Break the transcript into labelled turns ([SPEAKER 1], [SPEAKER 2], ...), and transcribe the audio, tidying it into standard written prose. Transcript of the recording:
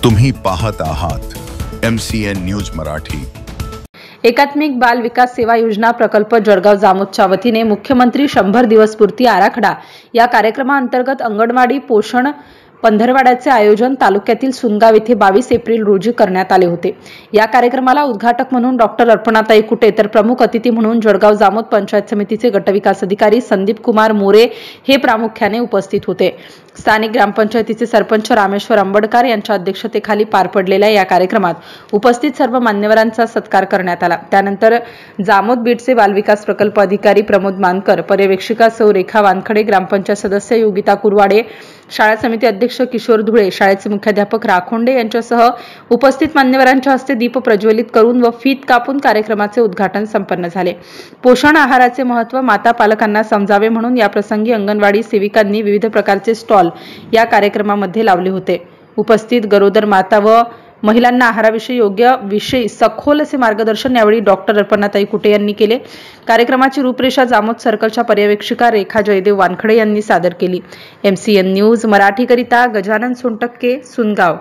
[SPEAKER 1] तुम्ही पाहत आहात MCN न्यूज मराठी।
[SPEAKER 2] एकात्मिक बाल विकास सेवा योजना प्रकल्प जळगाव जामोदच्या वतीने मुख्यमंत्री 100 दिवस पूर्ती आराखडा या कार्यक्रमाअंतर्गत अंगणवाडी पोषण पंधरवाड्याचे आयोजन तालुक्यातील सुनगाव येथे 22 एप्रिल रोजी करण्यात आले होते। या कार्यक्रमाला उद्घाटक म्हणून डॉक्टर अर्पणाताई कुटे तर प्रमुख अतिथी म्हणून जळगाव जामोद पंचायत समितीचे गटविकास अधिकारी संदीप कुमार मोरे हे प्रामुख्याने उपस्थित होते। स्थानिक ग्रामपंचायतीचे सरपंच रामेश्वर अंबडकर यांच्या अध्यक्षतेखाली पार पडलेल्या या कार्यक्रमात उपस्थित सर्व मान्यवरांचा सत्कार करण्यात आला। त्यानंतर जामोद बीडचे बालविकास प्रकल्प अधिकारी प्रमोद मानकर, पर्यवेक्षिका सौ रेखा वानखडे, ग्रामपंचायत सदस्य योगिता कुरवाडे, शाळा समिती अध्यक्ष किशोर धुळे, शाळेचे मुख्याध्यापक राखोंडे यांच्यासह उपस्थित मान्यवरांच्या हस्ते दीप प्रज्वलित करून व फीत कापून कार्यक्रमाचे उद्घाटन संपन्न झाले। पोषण आहाराचे महत्त्व माता पालकांना समजावे म्हणून या प्रसंगी अंगणवाडी सेविकांनी विविध प्रकारचे स्टॉल या कार्यक्रमामध्ये लावले होते। उपस्थित गरोदर माता व महिलांना आहाराविषयी योग्य विषयी सखोल असे मार्गदर्शन यावेळी डॉक्टर अर्पणाताई कुटे यांनी केले। कार्यक्रमाची रूपरेषा जामोद सर्कलच्या पर्यवेक्षिका रेखा जयदेव वानखडे यांनी सादर केली। MCN न्यूज मराठी करिता गजानन सोनटक्के, सुनगाव।